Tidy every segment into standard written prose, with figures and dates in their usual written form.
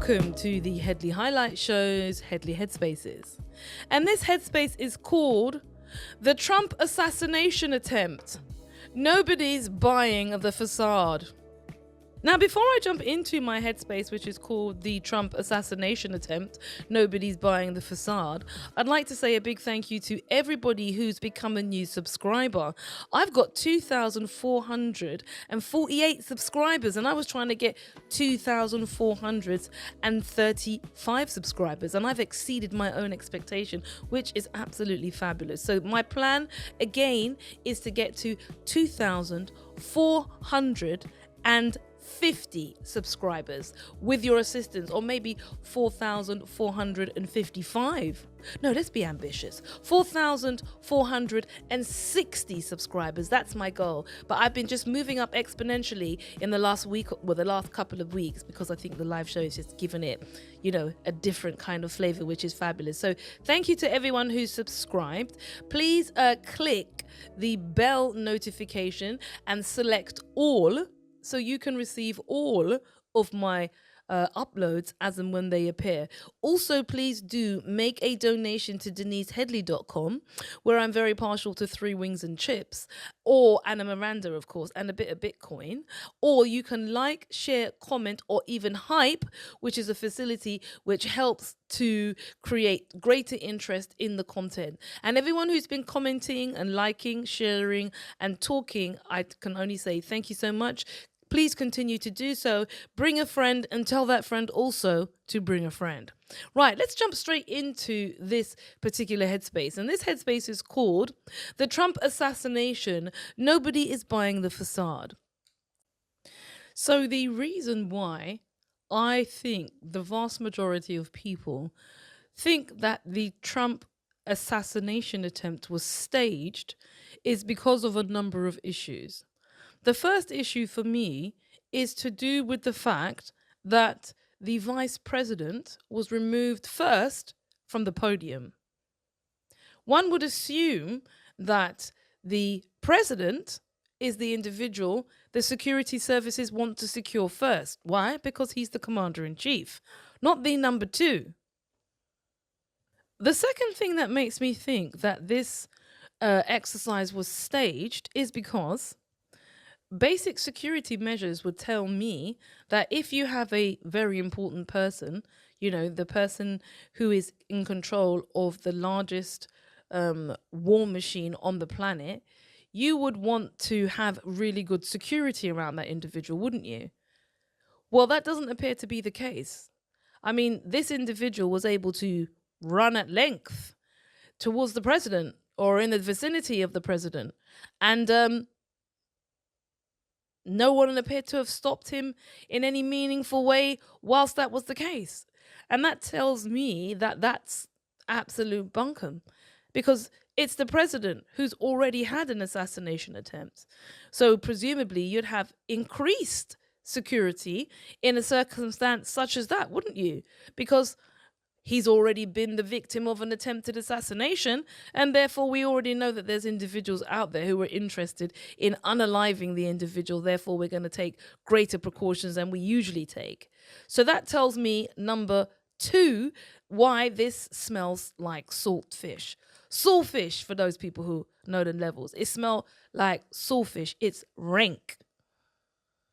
Welcome to the Headley Highlight Show's Headley Headspaces. And this headspace is called The Trump Assassination Attempt. Nobody's buying the facade. Now, before I jump into my headspace, which is called The Trump Assassination Attempt, Nobody's Buying the Facade, I'd like to say a big thank you to everybody who's become a new subscriber. I've got 2,448 subscribers, and I was trying to get 2,435 subscribers, and I've exceeded my own expectation, which is absolutely fabulous. So my plan, again, is to get to 2,450 subscribers with your assistance, or maybe 4,455. No, let's be ambitious. 4,460 subscribers. That's my goal. But I've been just moving up exponentially in the last week, well, the last couple of weeks, because I think the live show is just giving it, a different kind of flavor, which is fabulous. So thank you to everyone who's subscribed. Please click the bell notification and select all, so you can receive all of my uploads as and when they appear. Also, please do make a donation to DeniseHeadley.com, where I'm very partial to 3 Wings and Chips, or Anna Miranda, of course, and a bit of Bitcoin. Or you can like, share, comment, or even hype, which is a facility which helps to create greater interest in the content. And everyone who's been commenting and liking, sharing, and talking, I can only say thank you so much. Please continue to do so. Bring a friend and tell that friend also to bring a friend. Right, let's jump straight into this particular headspace. And this headspace is called The Trump Assassination. Nobody is buying the facade. So the reason why I think the vast majority of people think that the Trump assassination attempt was staged is because of a number of issues. The first issue for me is to do with the fact that the vice president was removed first from the podium. One would assume that the president is the individual the security services want to secure first. Why? Because he's the commander-in-chief, not the number 2. The second thing that makes me think that this exercise was staged is because basic security measures would tell me that if you have a very important person, the person who is in control of the largest war machine on the planet, you would want to have really good security around that individual, wouldn't you? Well, that doesn't appear to be the case. I mean, this individual was able to run at length towards the president or in the vicinity of the president, and no one appeared to have stopped him in any meaningful way whilst that was the case. And that tells me that that's absolute bunkum, because it's the president who's already had an assassination attempt. So presumably you'd have increased security in a circumstance such as that, wouldn't you? Because he's already been the victim of an attempted assassination, and therefore we already know that there's individuals out there who are interested in unaliving the individual. Therefore, we're going to take greater precautions than we usually take. So that tells me, number 2, why this smells like saltfish. Saltfish, for those people who know the levels, it smells like saltfish. It's rank.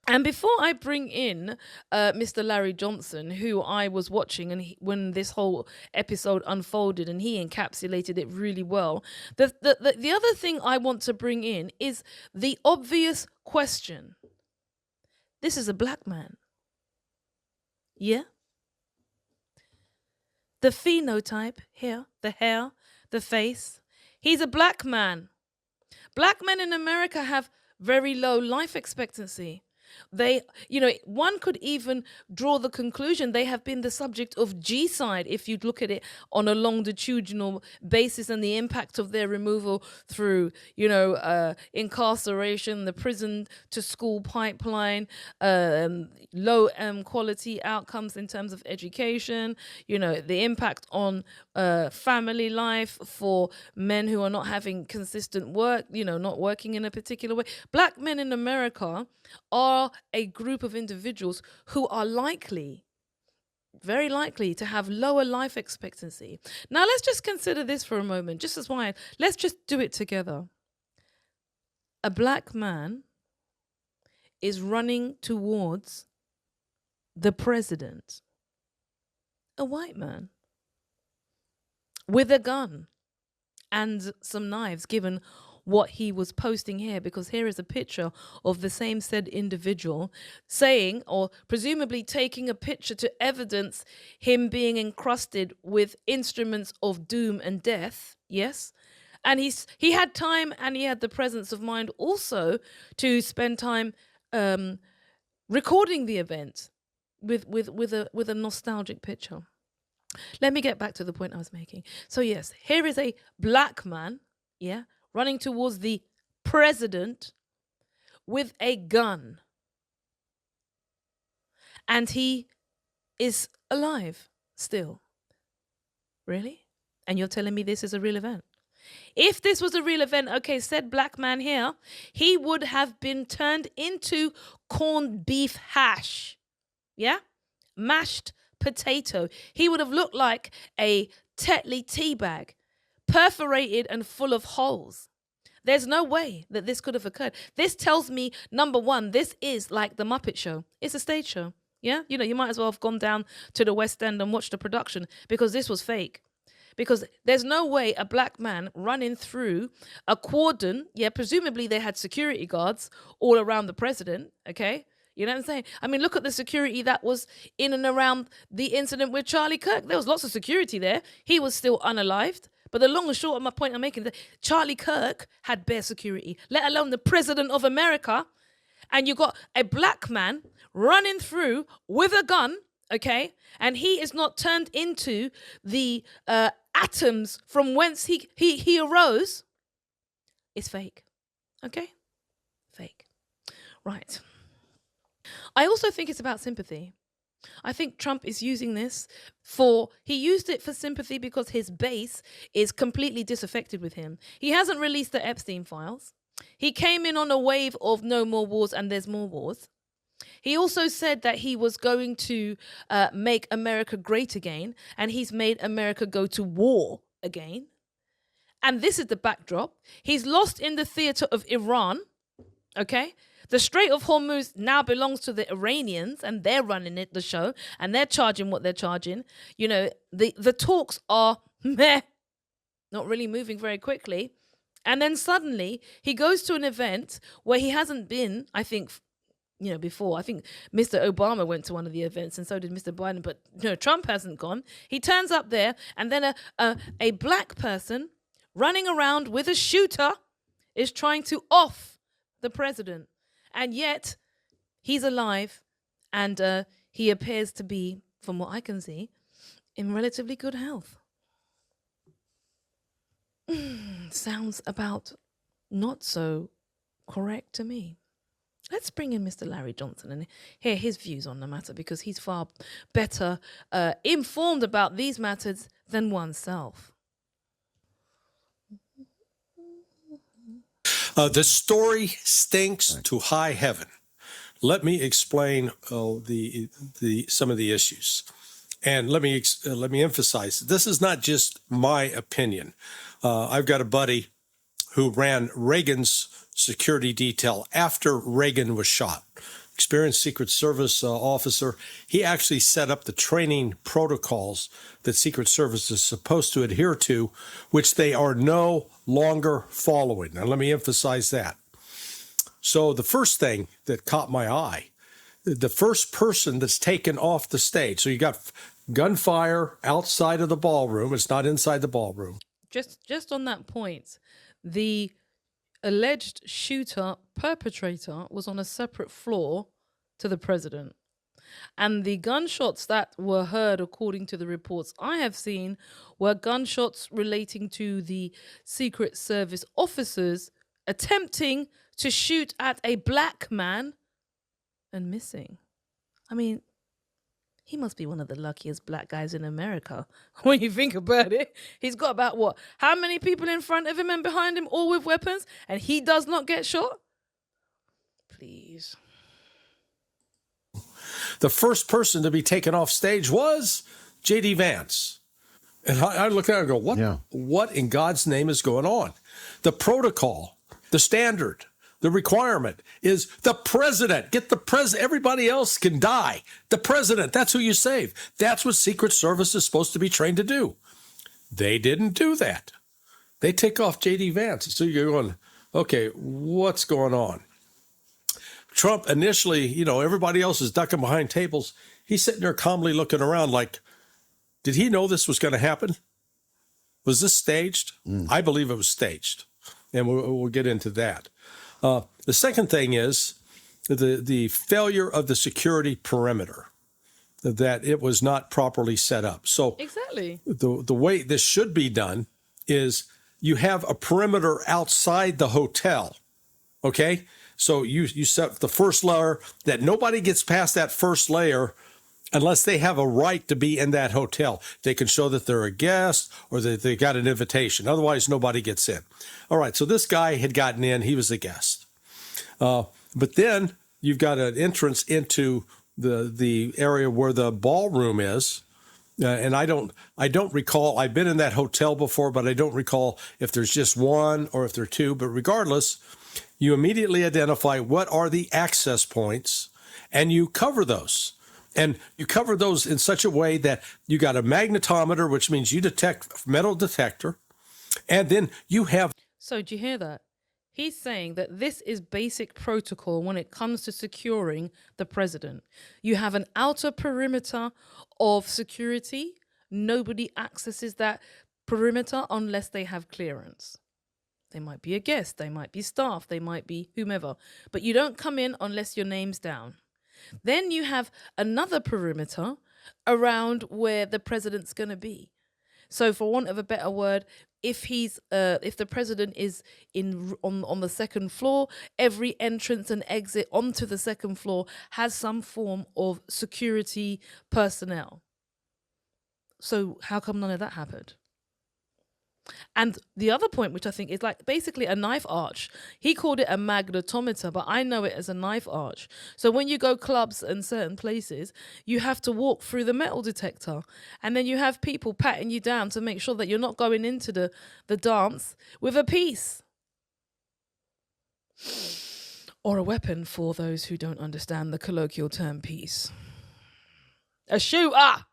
And before I bring in Mr. Larry Johnson, who I was watching when this whole episode unfolded, and he encapsulated it really well, the other thing I want to bring in is the obvious question. This is a black man. Yeah? The phenotype here, the hair, the face. He's a black man. Black men in America have very low life expectancy. They, one could even draw the conclusion they have been the subject of G-side if you look at it on a longitudinal basis, and the impact of their removal through, incarceration, the prison to school pipeline, low quality outcomes in terms of education, the impact on family life for men who are not having consistent work, not working in a particular way. Black men in America are a group of individuals who are likely very likely to have lower life expectancy. Now, let's just consider this for a moment, just as why. Let's just do it together. A black man is running towards the president, a white man, with a gun and some knives, given what he was posting here, because here is a picture of the same said individual saying, or presumably taking a picture to evidence him being encrusted with instruments of doom and death. Yes. And he had time, and he had the presence of mind also to spend time recording the event with a nostalgic picture. Let me get back to the point I was making. So yes, here is a black man, yeah, running towards the president with a gun. And he is alive still. Really? And you're telling me this is a real event? If this was a real event, okay, said black man here, he would have been turned into corned beef hash. Yeah? Mashed potato. He would have looked like a Tetley tea bag, perforated and full of holes. There's no way that this could have occurred. This tells me, number one, this is like the Muppet Show. It's a stage show. Yeah? You know, you might as well have gone down to the West End and watched the production, because this was fake. Because there's no way a black man running through a cordon, yeah, presumably they had security guards all around the president, okay? You know what I'm saying? I mean, look at the security that was in and around the incident with Charlie Kirk. There was lots of security there. He was still unalived. But the long and short of my point I'm making, that Charlie Kirk had bare security, let alone the president of America. And you got a black man running through with a gun, okay? And he is not turned into the atoms from whence he arose. It's fake, okay? Fake. Right. I also think it's about sympathy. I think Trump is using this he used it for sympathy because his base is completely disaffected with him. He hasn't released the Epstein files. He came in on a wave of no more wars and there's more wars. He also said that he was going to make America great again, and he's made America go to war again. And this is the backdrop. He's lost in the theater of Iran, okay? The Strait of Hormuz now belongs to the Iranians, and they're running the show, and they're charging what they're charging. You know, the talks are meh, not really moving very quickly. And then suddenly he goes to an event where he hasn't been, I think, you know, before. I think Mr. Obama went to one of the events, and so did Mr. Biden, but no, Trump hasn't gone. He turns up there, and then a black person running around with a shooter is trying to off the president. And yet he's alive, and he appears to be, from what I can see, in relatively good health. Sounds about not so correct to me. Let's bring in Mr. Larry Johnson and hear his views on the matter, because he's far better informed about these matters than oneself. The story stinks to high heaven. Let me explain some of the issues, and let me emphasize, this is not just my opinion. I've got a buddy who ran Reagan's security detail after Reagan was shot. Experienced Secret Service officer. He actually set up the training protocols that Secret Service is supposed to adhere to, which they are no longer following. Now, let me emphasize that. So the first thing that caught my eye, the first person that's taken off the stage. So you got gunfire outside of the ballroom. It's not inside the ballroom. Just on that point, the alleged perpetrator was on a separate floor to the president. And the gunshots that were heard, according to the reports I have seen, were gunshots relating to the Secret Service officers attempting to shoot at a black man and missing. I mean, he must be one of the luckiest black guys in America when you think about it. He's got about what? How many people in front of him and behind him, all with weapons, and he does not get shot? Please. The first person to be taken off stage was J.D. Vance. And I look at it and go, what in God's name is going on? The protocol, the standard, the requirement is the president. Get the president. Everybody else can die. The president, that's who you save. That's what Secret Service is supposed to be trained to do. They didn't do that. They take off J.D. Vance. So you're going, okay, what's going on? Trump initially, everybody else is ducking behind tables. He's sitting there calmly looking around like, did he know this was going to happen? Was this staged? I believe it was staged. And we'll get into that. The second thing is the failure of the security perimeter, that it was not properly set up. So exactly the way this should be done is you have a perimeter outside the hotel, okay? So you set the first layer that nobody gets past that first layer unless they have a right to be in that hotel. They can show that they're a guest or that they got an invitation. Otherwise, nobody gets in. All right, so this guy had gotten in. He was a guest. But then you've got an entrance into the area where the ballroom is. And I don't recall, I've been in that hotel before, but I don't recall if there's just one or if there are two. But regardless, you immediately identify what are the access points and you cover those. And you cover those in such a way that you got a magnetometer, which means you detect metal detector. And then you have. So do you hear that? He's saying that this is basic protocol when it comes to securing the president. You have an outer perimeter of security. Nobody accesses that perimeter unless they have clearance. They might be a guest, they might be staff, they might be whomever. But you don't come in unless your name's down. Then you have another perimeter around where the president's going to be. So for want of a better word, if the president is on the second floor, every entrance and exit onto the second floor has some form of security personnel. So how come none of that happened? And the other point, which I think is like basically a knife arch, he called it a magnetometer, but I know it as a knife arch. So when you go clubs and certain places, you have to walk through the metal detector, and then you have people patting you down to make sure that you're not going into the dance with a piece or a weapon, for those who don't understand the colloquial term piece. A shooter!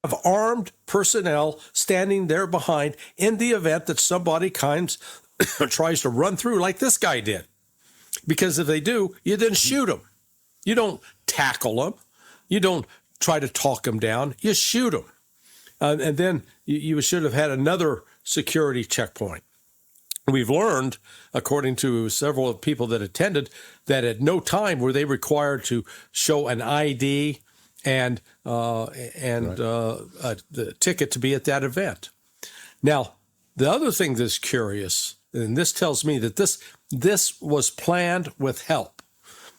Of armed personnel standing there behind in the event that somebody tries to run through like this guy did. Because if they do, you then shoot them. You don't tackle them. You don't try to talk them down. You shoot them. And then you should have had another security checkpoint. We've learned, according to several people that attended, that at no time were they required to show an ID and the ticket to be at that event. Now, the other thing that's curious, and this tells me that this was planned with help,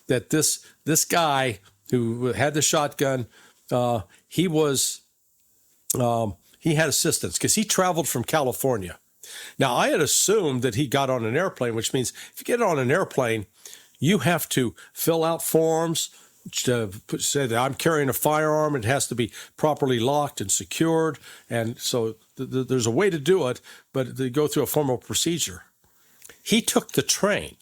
that this guy who had the shotgun, he had assistance because he traveled from California. Now, I had assumed that he got on an airplane, which means if you get on an airplane, you have to fill out forms, to say that I'm carrying a firearm. It has to be properly locked and secured. And so there's a way to do it, but they go through a formal procedure. He took the train.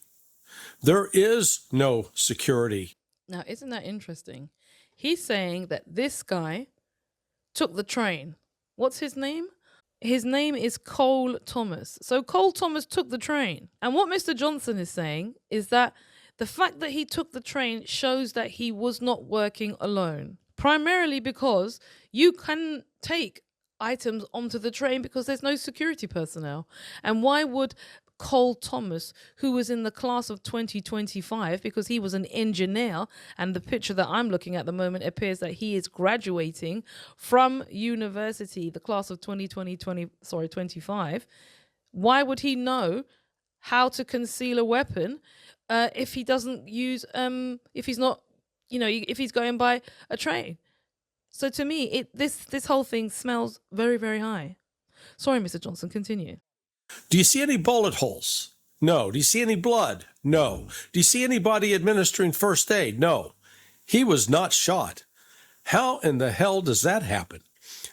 There is no security. Now, isn't that interesting? He's saying that this guy took the train. What's his name? His name is Cole Thomas. So Cole Thomas took the train. And what Mr. Johnson is saying is that the fact that he took the train shows that he was not working alone, primarily because you can take items onto the train because there's no security personnel. And why would Cole Thomas, who was in the class of 2025, because he was an engineer, and the picture that I'm looking at the moment appears that he is graduating from university, the class of 25, why would he know how to conceal a weapon if he doesn't use, if he's not, if he's going by a train? So to me, this whole thing smells very, very high. Sorry, Mr. Johnson, continue. Do you see any bullet holes? No. Do you see any blood? No. Do you see anybody administering first aid? No. He was not shot. How in the hell does that happen?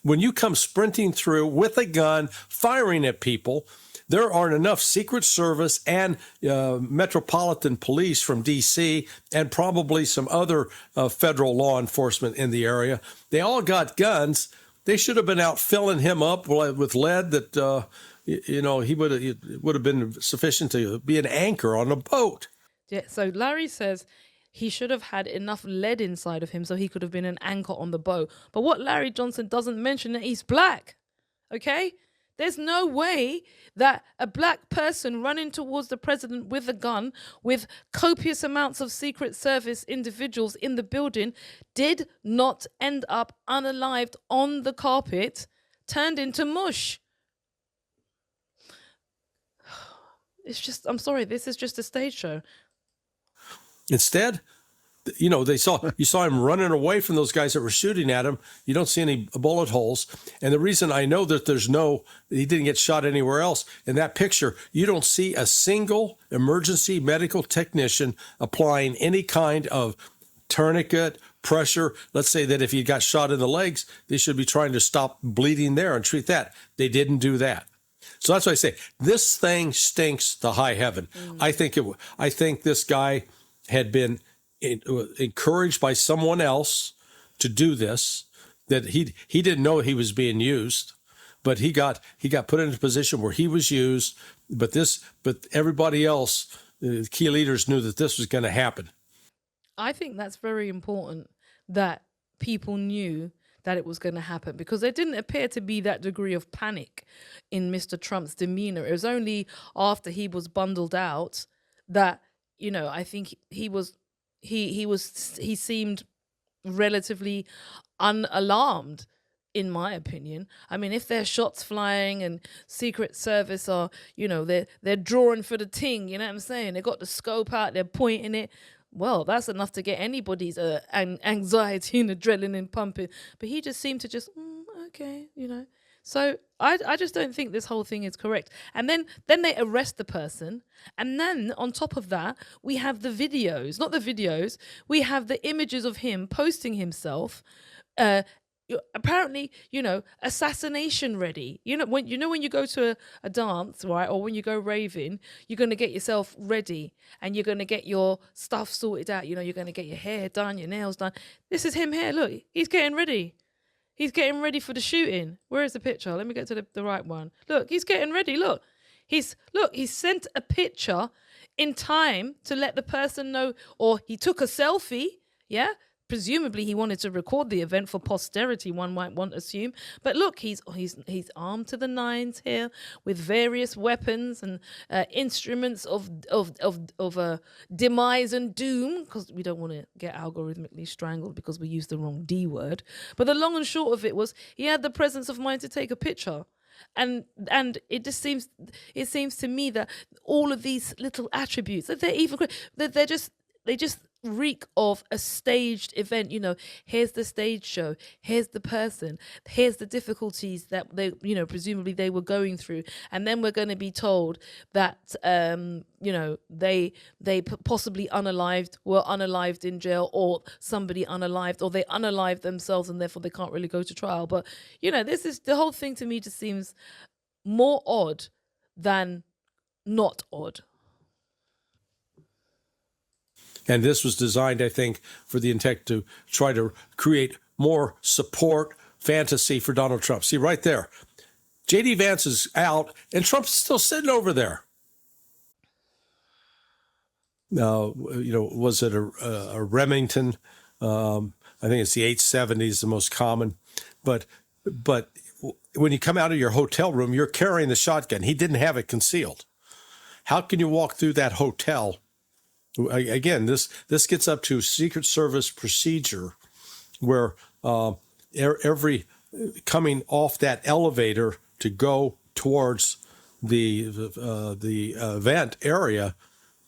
When you come sprinting through with a gun, firing at people, there aren't enough Secret Service and Metropolitan Police from D.C. and probably some other federal law enforcement in the area. They all got guns. They should have been out filling him up with lead that, he would have been sufficient to be an anchor on a boat. Yeah, so Larry says he should have had enough lead inside of him so he could have been an anchor on the boat. But what Larry Johnson doesn't mention that he's black, okay? There's no way that a black person running towards the president with a gun, with copious amounts of Secret Service individuals in the building, did not end up unalived on the carpet, turned into mush. It's just, I'm sorry, this is just a stage show. Instead, you saw him running away from those guys that were shooting at him. You don't see any bullet holes. And the reason I know that he didn't get shot anywhere else, in that picture, you don't see a single emergency medical technician applying any kind of tourniquet, pressure. Let's say that if he got shot in the legs, they should be trying to stop bleeding there and treat that. They didn't do that. So that's why I say this thing stinks to high heaven. I think this guy had been encouraged by someone else to do this, that he didn't know he was being used, but he got put in a position where he was used, but everybody else, key leaders, knew that this was going to happen. I think that's very important, that people knew that it was going to happen, because there didn't appear to be that degree of panic in Mr. Trump's demeanor. It was only after he was bundled out that, I think he seemed relatively unalarmed, in my opinion. I mean, if there's shots flying and Secret Service are, they're drawing for the ting, you know what I'm saying? They got the scope out, they're pointing it. Well, that's enough to get anybody's anxiety and adrenaline pumping. But he just seemed to just, okay, So I just don't think this whole thing is correct. And then they arrest the person. And then on top of that, we have the videos, not the videos, we have the images of him posting himself, apparently, assassination ready. When you go to a dance, right, or when you go raving, you're going to get yourself ready and you're going to get your stuff sorted out. You're going to get your hair done, your nails done. This is him here. Look, he's getting ready. He's getting ready for the shooting. Where is the picture? Let me get to the right one. Look, he's getting ready. Look, he's sent a picture in time to let the person know, or he took a selfie. Yeah. Presumably he wanted to record the event for posterity, one might want to assume. But look, he's armed to the nines here with various weapons and instruments of demise and doom, because we don't want to get algorithmically strangled because we used the wrong D word. But the long and short of it was he had the presence of mind to take a picture. And it seems to me that all of these little attributes, that they just reek of a staged event. Here's the stage show, here's the person, here's the difficulties that they presumably they were going through, and then we're going to be told that they possibly were unalived in jail, or somebody unalived, or they unalived themselves and therefore they can't really go to trial. But this is the whole thing to me just seems more odd than not odd. And this was designed, I think, for the intent to try to create more support, fantasy for Donald Trump. See, right there, J.D. Vance is out, and Trump's still sitting over there. Was it a Remington? I think it's the 870 is the most common. But when you come out of your hotel room, you're carrying the shotgun. He didn't have it concealed. How can you walk through that hotel? Again, this gets up to Secret Service procedure, where every coming off that elevator to go towards the event area,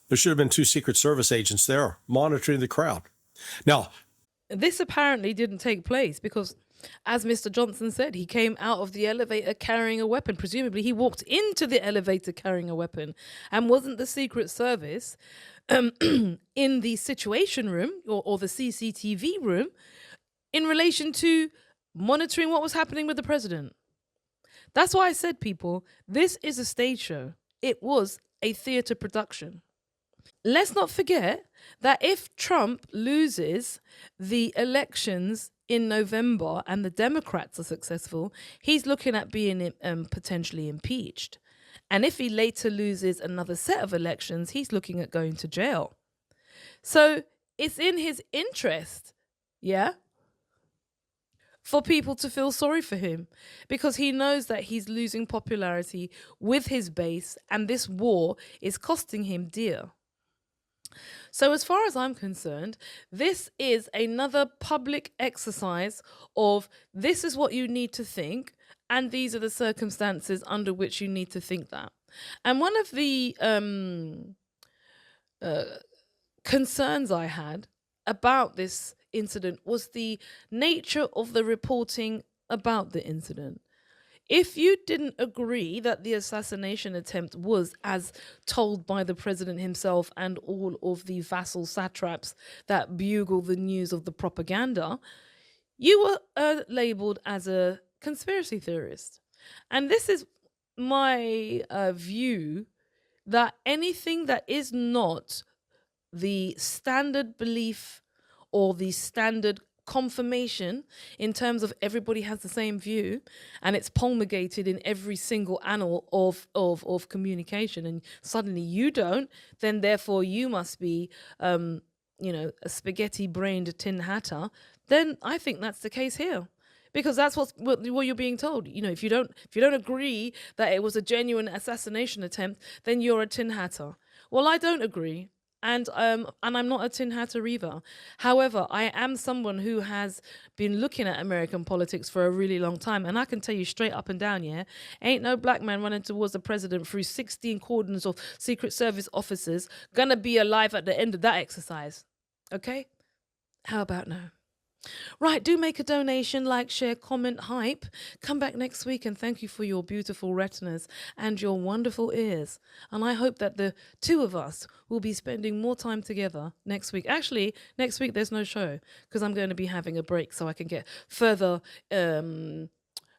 there should have been 2 Secret Service agents there monitoring the crowd. Now, this apparently didn't take place because As Mr. Johnson said, he came out of the elevator carrying a weapon. Presumably, he walked into the elevator carrying a weapon. And wasn't the Secret Service in the Situation Room or the CCTV room in relation to monitoring what was happening with the president? That's why I said, people, this is a stage show. It was a theatre production. Let's not forget that if Trump loses the elections in November and the Democrats are successful, he's looking at being potentially impeached. And if he later loses another set of elections, he's looking at going to jail. So it's in his interest, for people to feel sorry for him, because he knows that he's losing popularity with his base, and this war is costing him dear. So as far as I'm concerned, this is another public exercise of this is what you need to think, and these are the circumstances under which you need to think that. And one of the concerns I had about this incident was the nature of the reporting about the incident. If you didn't agree that the assassination attempt was as told by the president himself and all of the vassal satraps that bugle the news of the propaganda, you were labeled as a conspiracy theorist. And this is my view, that anything that is not the standard belief or the standard confirmation in terms of everybody has the same view and it's promulgated in every single annal of communication, and suddenly you don't, then therefore you must be a spaghetti-brained tin hatter, then I think that's the case here. Because that's what you're being told. If you don't agree that it was a genuine assassination attempt, then you're a tin hatter. Well, I don't agree. And I'm not a tin hatter either. However, I am someone who has been looking at American politics for a really long time. And I can tell you straight up and down, ain't no black man running towards the president through 16 cordons of Secret Service officers gonna be alive at the end of that exercise. Okay? How about now? Right, do make a donation, like, share, comment, hype. Come back next week, and thank you for your beautiful retinas and your wonderful ears. And I hope that the two of us will be spending more time together next week. Actually, next week there's no show because I'm going to be having a break so I can get further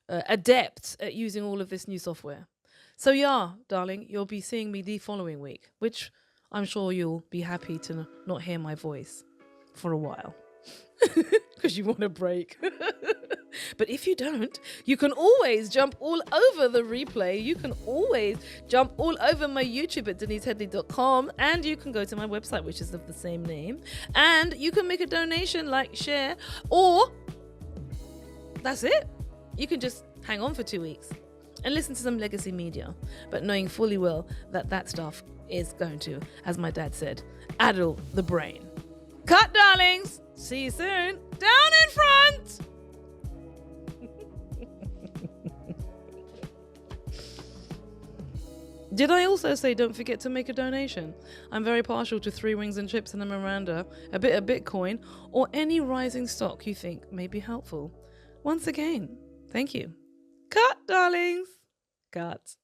adept at using all of this new software. So darling, you'll be seeing me the following week, which I'm sure you'll be happy to not hear my voice for a while. Because you want a break. But if you don't, you can always jump all over the replay. You can always jump all over my YouTube at DeniseHeadley.com, and you can go to my website, which is of the same name, and you can make a donation, like, share, or that's it. You can just hang on for 2 weeks and listen to some legacy media, but knowing fully well that that stuff is going to, as my dad said, addle the brain. Cut, darlings. See you soon. Down in front. Did I also say don't forget to make a donation? I'm very partial to 3 wings and chips and a Miranda, a bit of Bitcoin, or any rising stock you think may be helpful. Once again, thank you. Cut, darlings. Cut.